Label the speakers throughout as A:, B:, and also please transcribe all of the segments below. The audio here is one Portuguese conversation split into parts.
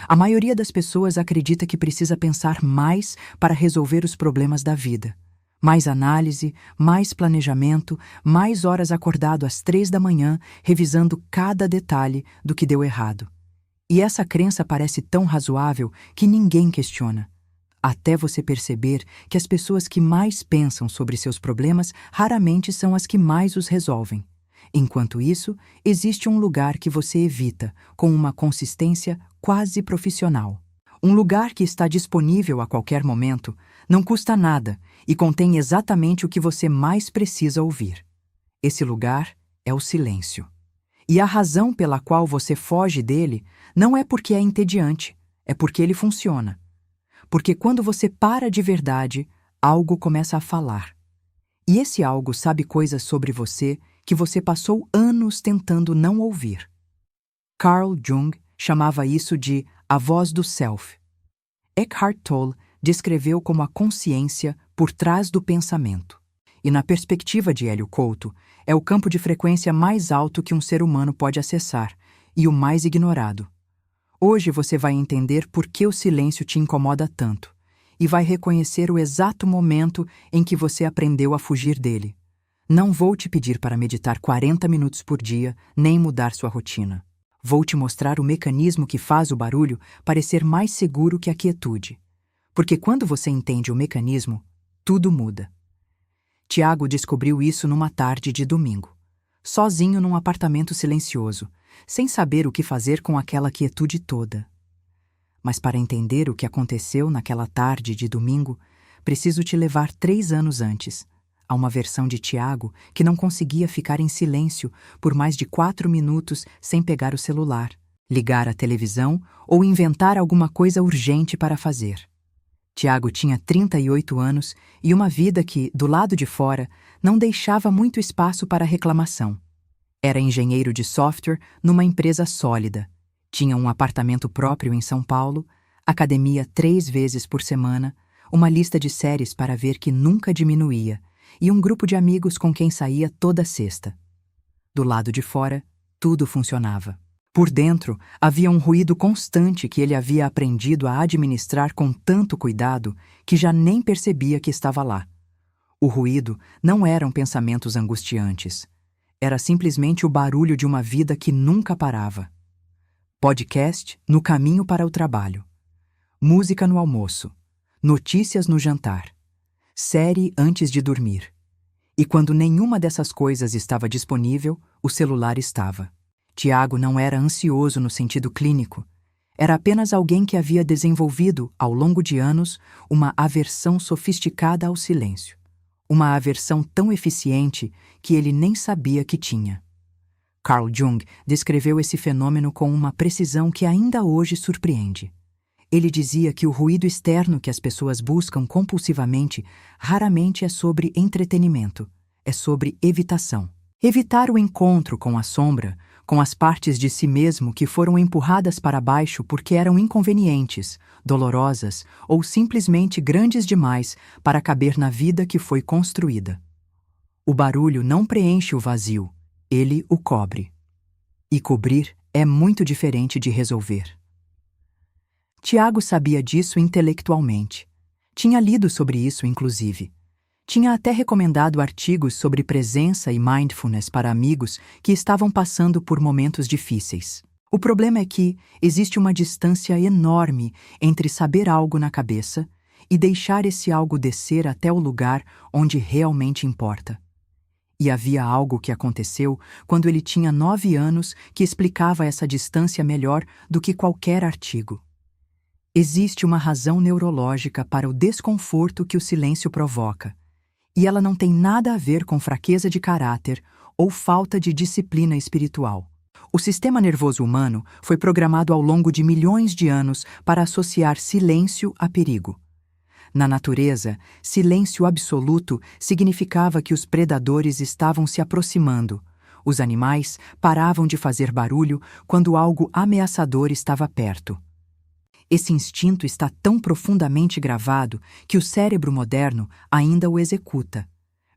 A: A maioria das pessoas acredita que precisa pensar mais para resolver os problemas da vida. Mais análise, mais planejamento, mais horas acordado às 3 da manhã, revisando cada detalhe do que deu errado. E essa crença parece tão razoável que ninguém questiona. Até você perceber que as pessoas que mais pensam sobre seus problemas raramente são as que mais os resolvem. Enquanto isso, existe um lugar que você evita, com uma consistência quase profissional. Um lugar que está disponível a qualquer momento, não custa nada e contém exatamente o que você mais precisa ouvir. Esse lugar é o silêncio. E a razão pela qual você foge dele não é porque é entediante, é porque ele funciona. Porque quando você para de verdade, algo começa a falar. E esse algo sabe coisas sobre você que você passou anos tentando não ouvir. Carl Jung chamava isso de a voz do self. Eckhart Tolle descreveu como a consciência por trás do pensamento. E na perspectiva de Hélio Couto, é o campo de frequência mais alto que um ser humano pode acessar e o mais ignorado. Hoje você vai entender por que o silêncio te incomoda tanto e vai reconhecer o exato momento em que você aprendeu a fugir dele. Não vou te pedir para meditar 40 minutos por dia, nem mudar sua rotina. Vou te mostrar o mecanismo que faz o barulho parecer mais seguro que a quietude. Porque quando você entende o mecanismo, tudo muda. Tiago descobriu isso numa tarde de domingo, sozinho num apartamento silencioso, sem saber o que fazer com aquela quietude toda. Mas para entender o que aconteceu naquela tarde de domingo, preciso te levar 3 anos antes, a uma versão de Tiago que não conseguia ficar em silêncio por mais de 4 minutos sem pegar o celular, ligar a televisão ou inventar alguma coisa urgente para fazer. Tiago tinha 38 anos e uma vida que, do lado de fora, não deixava muito espaço para reclamação. Era engenheiro de software numa empresa sólida, tinha um apartamento próprio em São Paulo, academia 3 vezes por semana, uma lista de séries para ver que nunca diminuía e um grupo de amigos com quem saía toda sexta. Do lado de fora, tudo funcionava. Por dentro, havia um ruído constante que ele havia aprendido a administrar com tanto cuidado que já nem percebia que estava lá. O ruído não eram pensamentos angustiantes. Era simplesmente o barulho de uma vida que nunca parava. Podcast no caminho para o trabalho. Música no almoço. Notícias no jantar. Série antes de dormir. E quando nenhuma dessas coisas estava disponível, o celular estava. Tiago não era ansioso no sentido clínico. Era apenas alguém que havia desenvolvido, ao longo de anos, uma aversão sofisticada ao silêncio. Uma aversão tão eficiente que ele nem sabia que tinha. Carl Jung descreveu esse fenômeno com uma precisão que ainda hoje surpreende. Ele dizia que o ruído externo que as pessoas buscam compulsivamente raramente é sobre entretenimento, é sobre evitação. Evitar o encontro com a sombra, com as partes de si mesmo que foram empurradas para baixo porque eram inconvenientes, dolorosas ou simplesmente grandes demais para caber na vida que foi construída. O barulho não preenche o vazio, ele o cobre. E cobrir é muito diferente de resolver. Tiago sabia disso intelectualmente. Tinha lido sobre isso, inclusive. Tinha até recomendado artigos sobre presença e mindfulness para amigos que estavam passando por momentos difíceis. O problema é que existe uma distância enorme entre saber algo na cabeça e deixar esse algo descer até o lugar onde realmente importa. E havia algo que aconteceu quando ele tinha 9 anos que explicava essa distância melhor do que qualquer artigo. Existe uma razão neurológica para o desconforto que o silêncio provoca, e ela não tem nada a ver com fraqueza de caráter ou falta de disciplina espiritual. O sistema nervoso humano foi programado ao longo de milhões de anos para associar silêncio a perigo. Na natureza, silêncio absoluto significava que os predadores estavam se aproximando. Os animais paravam de fazer barulho quando algo ameaçador estava perto. Esse instinto está tão profundamente gravado que o cérebro moderno ainda o executa,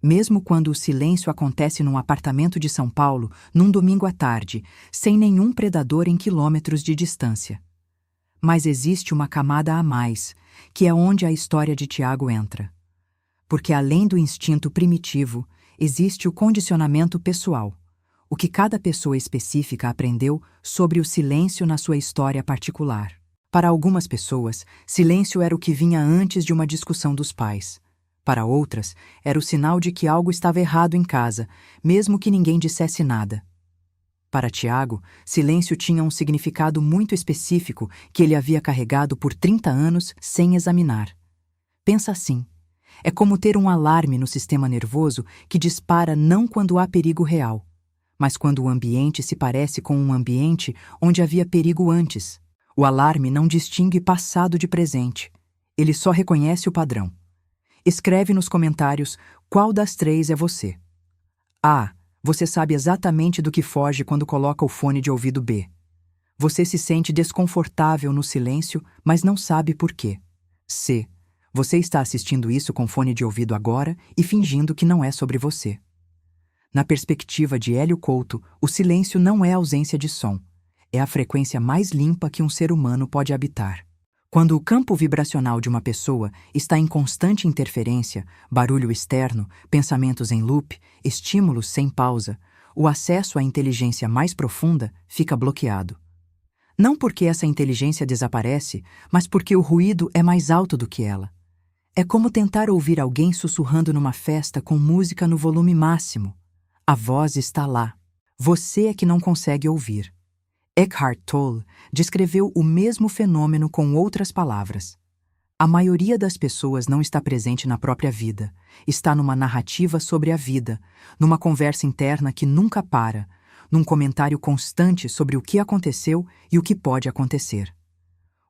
A: mesmo quando o silêncio acontece num apartamento de São Paulo, num domingo à tarde, sem nenhum predador em quilômetros de distância. Mas existe uma camada a mais, que é onde a história de Tiago entra. Porque além do instinto primitivo, existe o condicionamento pessoal, o que cada pessoa específica aprendeu sobre o silêncio na sua história particular. Para algumas pessoas, silêncio era o que vinha antes de uma discussão dos pais. Para outras, era o sinal de que algo estava errado em casa, mesmo que ninguém dissesse nada. Para Tiago, silêncio tinha um significado muito específico que ele havia carregado por 30 anos sem examinar. Pensa assim: é como ter um alarme no sistema nervoso que dispara não quando há perigo real, mas quando o ambiente se parece com um ambiente onde havia perigo antes. O alarme não distingue passado de presente. Ele só reconhece o padrão. Escreve nos comentários qual das três é você. A. Você sabe exatamente do que foge quando coloca o fone de ouvido B. Você se sente desconfortável no silêncio, mas não sabe por quê. C. Você está assistindo isso com fone de ouvido agora e fingindo que não é sobre você. Na perspectiva de Hélio Couto, o silêncio não é ausência de som. É a frequência mais limpa que um ser humano pode habitar. Quando o campo vibracional de uma pessoa está em constante interferência, barulho externo, pensamentos em loop, estímulos sem pausa, o acesso à inteligência mais profunda fica bloqueado. Não porque essa inteligência desaparece, mas porque o ruído é mais alto do que ela. É como tentar ouvir alguém sussurrando numa festa com música no volume máximo. A voz está lá. Você é que não consegue ouvir. Eckhart Tolle descreveu o mesmo fenômeno com outras palavras. A maioria das pessoas não está presente na própria vida, está numa narrativa sobre a vida, numa conversa interna que nunca para, num comentário constante sobre o que aconteceu e o que pode acontecer.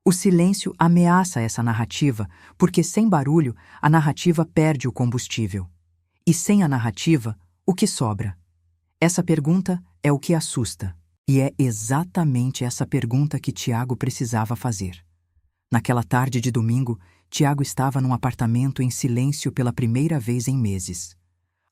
A: O silêncio ameaça essa narrativa porque, sem barulho, a narrativa perde o combustível. E sem a narrativa, o que sobra? Essa pergunta é o que assusta. E é exatamente essa pergunta que Tiago precisava fazer. Naquela tarde de domingo, Tiago estava num apartamento em silêncio pela primeira vez em meses.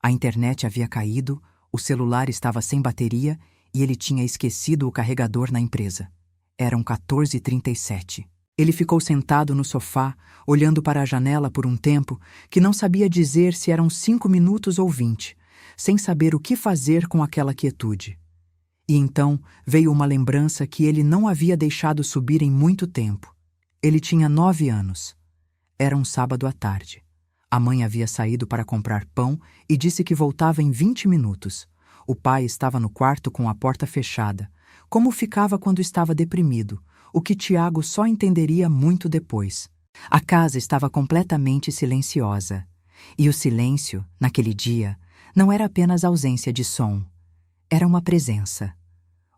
A: A internet havia caído, o celular estava sem bateria e ele tinha esquecido o carregador na empresa. Eram 14h37. Ele ficou sentado no sofá, olhando para a janela por um tempo que não sabia dizer se eram 5 minutos ou 20, sem saber o que fazer com aquela quietude. E então veio uma lembrança que ele não havia deixado subir em muito tempo. Ele tinha 9 anos. Era um sábado à tarde. A mãe havia saído para comprar pão e disse que voltava em 20 minutos. O pai estava no quarto com a porta fechada, como ficava quando estava deprimido, o que Tiago só entenderia muito depois. A casa estava completamente silenciosa. E o silêncio, naquele dia, não era apenas ausência de som. Era uma presença.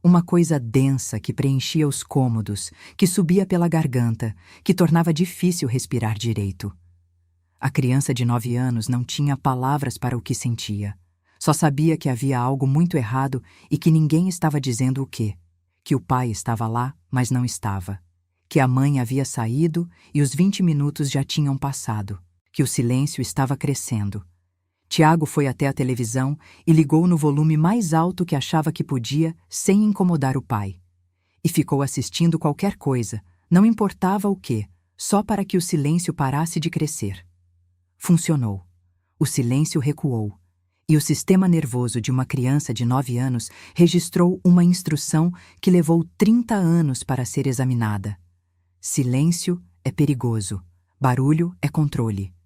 A: Uma coisa densa que preenchia os cômodos, que subia pela garganta, que tornava difícil respirar direito. A criança de 9 anos não tinha palavras para o que sentia. Só sabia que havia algo muito errado e que ninguém estava dizendo o quê. Que o pai estava lá, mas não estava. Que a mãe havia saído e os 20 minutos já tinham passado. Que o silêncio estava crescendo. Tiago foi até a televisão e ligou no volume mais alto que achava que podia, sem incomodar o pai. E ficou assistindo qualquer coisa, não importava o quê, só para que o silêncio parasse de crescer. Funcionou. O silêncio recuou. E o sistema nervoso de uma criança de 9 anos registrou uma instrução que levou 30 anos para ser examinada. Silêncio é perigoso. Barulho é controle.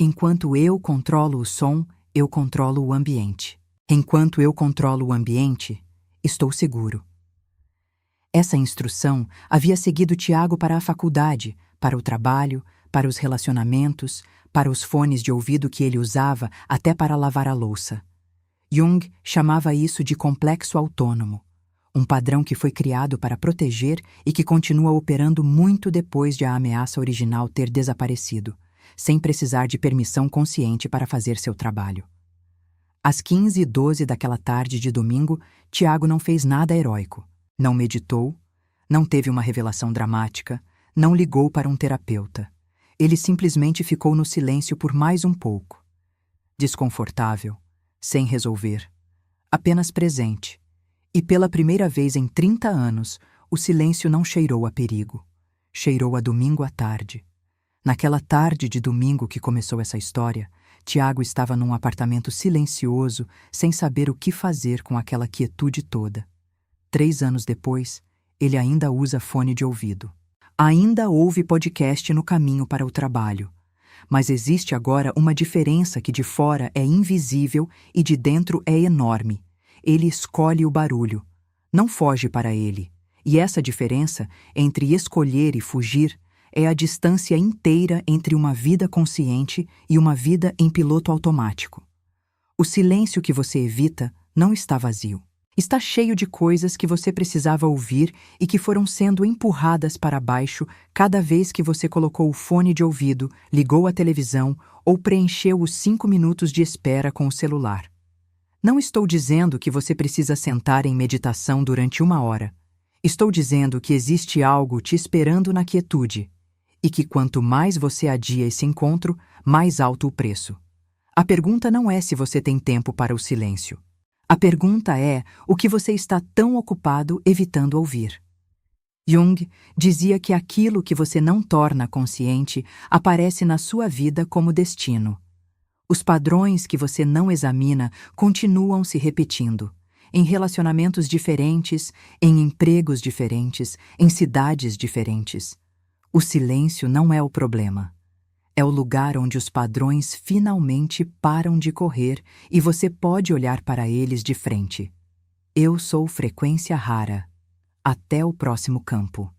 A: Enquanto eu controlo o som, eu controlo o ambiente. Enquanto eu controlo o ambiente, estou seguro. Essa instrução havia seguido Tiago para a faculdade, para o trabalho, para os relacionamentos, para os fones de ouvido que ele usava até para lavar a louça. Jung chamava isso de complexo autônomo, um padrão que foi criado para proteger e que continua operando muito depois de a ameaça original ter desaparecido, sem precisar de permissão consciente para fazer seu trabalho. Às 15h12 daquela tarde de domingo, Tiago não fez nada heróico. Não meditou, não teve uma revelação dramática, não ligou para um terapeuta. Ele simplesmente ficou no silêncio por mais um pouco. Desconfortável, sem resolver, apenas presente. E pela primeira vez em 30 anos, o silêncio não cheirou a perigo. Cheirou a domingo à tarde. Naquela tarde de domingo que começou essa história, Tiago estava num apartamento silencioso, sem saber o que fazer com aquela quietude toda. 3 anos depois, ele ainda usa fone de ouvido. Ainda ouve podcast no caminho para o trabalho. Mas existe agora uma diferença que de fora é invisível e de dentro é enorme. Ele escolhe o barulho, não foge para ele. E essa diferença entre escolher e fugir é a distância inteira entre uma vida consciente e uma vida em piloto automático. O silêncio que você evita não está vazio. Está cheio de coisas que você precisava ouvir e que foram sendo empurradas para baixo cada vez que você colocou o fone de ouvido, ligou a televisão ou preencheu os 5 minutos de espera com o celular. Não estou dizendo que você precisa sentar em meditação durante 1 hora. Estou dizendo que existe algo te esperando na quietude e que quanto mais você adia esse encontro, mais alto o preço. A pergunta não é se você tem tempo para o silêncio. A pergunta é o que você está tão ocupado evitando ouvir. Jung dizia que aquilo que você não torna consciente aparece na sua vida como destino. Os padrões que você não examina continuam se repetindo, em relacionamentos diferentes, em empregos diferentes, em cidades diferentes. O silêncio não é o problema. É o lugar onde os padrões finalmente param de correr e você pode olhar para eles de frente. Eu sou Frequência Rara. Até o próximo campo.